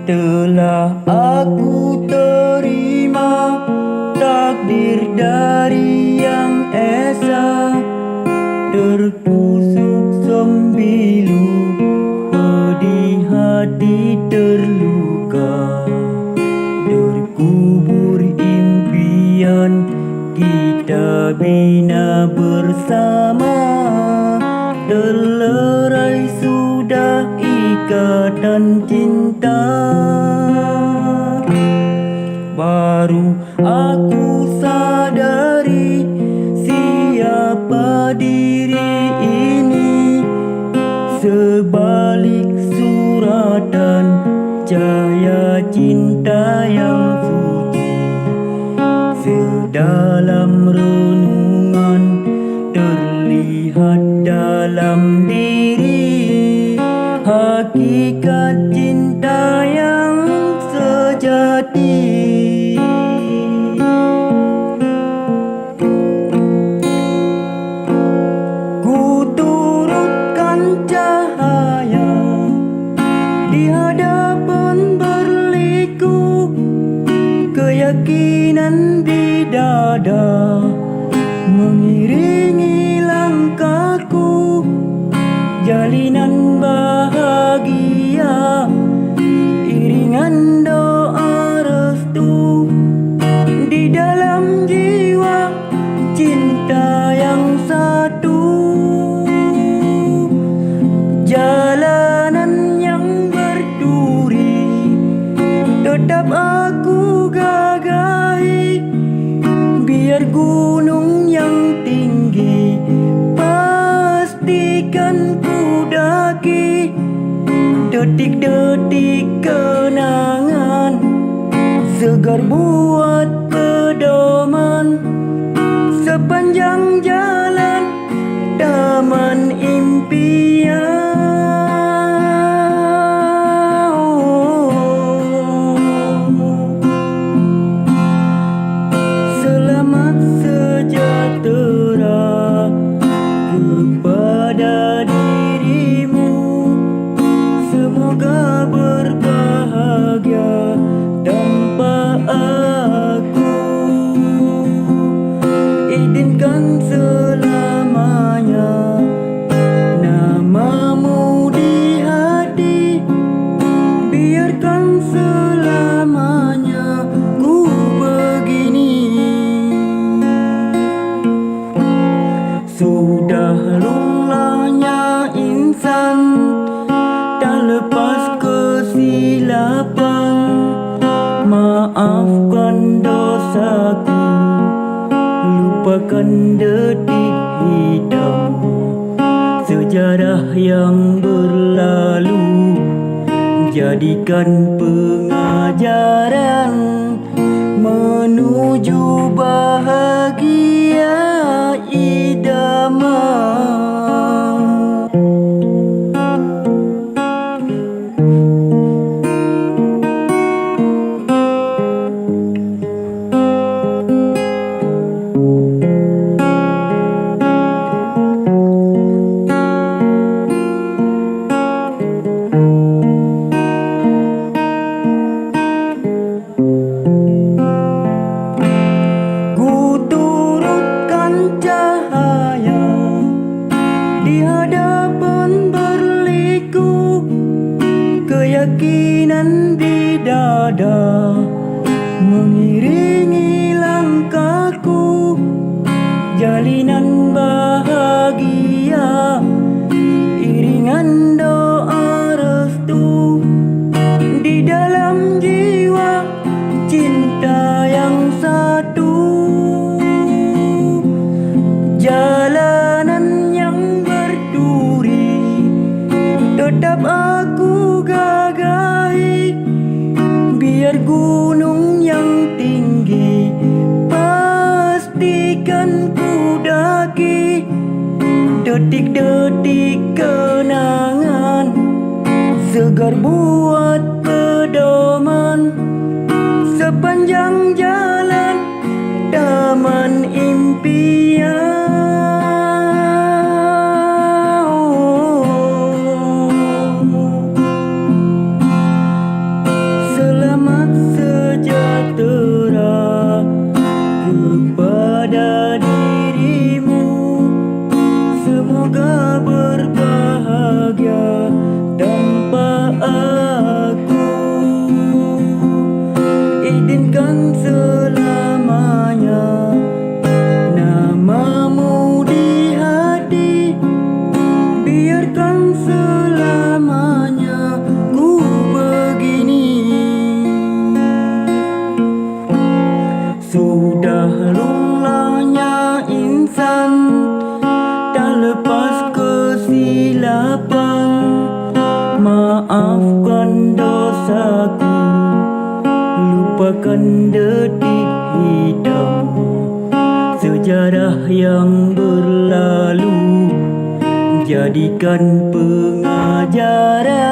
Telah aku terima takdir dari Yang Esa, tertusuk sembilu, pedih hati terluka, terkubur impian kita bina bersama, terlerai sudah ikatan cinta. Baru aku sadari siapa diri ini, sebalik suratan cahaya cinta yang suci. Sedalam renungan terlihat dalam diri hakikat cinta yang sejati. Ku turutkan cahaya di hadapan berliku, keyakinan di dada mengiringi langkahku, jalinan bahagia iringan doa restu di dalam jiwa cinta yang satu. Jalanan yang berduri tetap aku gagahi, biar gunung yang tinggi pastikan ku daki. Detik-detik kenangan segar buat pedoman, sepanjang jalan taman impian. Selamat sejahtera kepada dirimu, semoga berbahagia tanpa aku. Izinkan selamanya namamu di hati, biarkan selamanya ku begini. Sudah lelahnya insan tak lepas kesilapan, maafkan dosaku, lupakan detik hitam. Sejarah yang berlalu jadikan pengajaran menuju bahagia idaman. Keyakinan di dada mengiringi langkahku, jalinan bahagia iringan doa restu di dalam jiwa cinta yang satu. Jalanan yang berduri tetap aku gagahi, biar gunung yang tinggi pastikan ku daki. Detik-detik kenangan segar buat pedoman, sepanjang jalan taman impian. Selamat sejahtera kepada dirimu, semoga berbahagia tanpa aku. Izinkan selamanya namamu di hati, biarkan selamanya ku begini. Sudah lelahnya insan tak lepas kesilapan, maafkan dosaku, lupakan detik hitam. Sejarah yang berlalu jadikan pengajaran.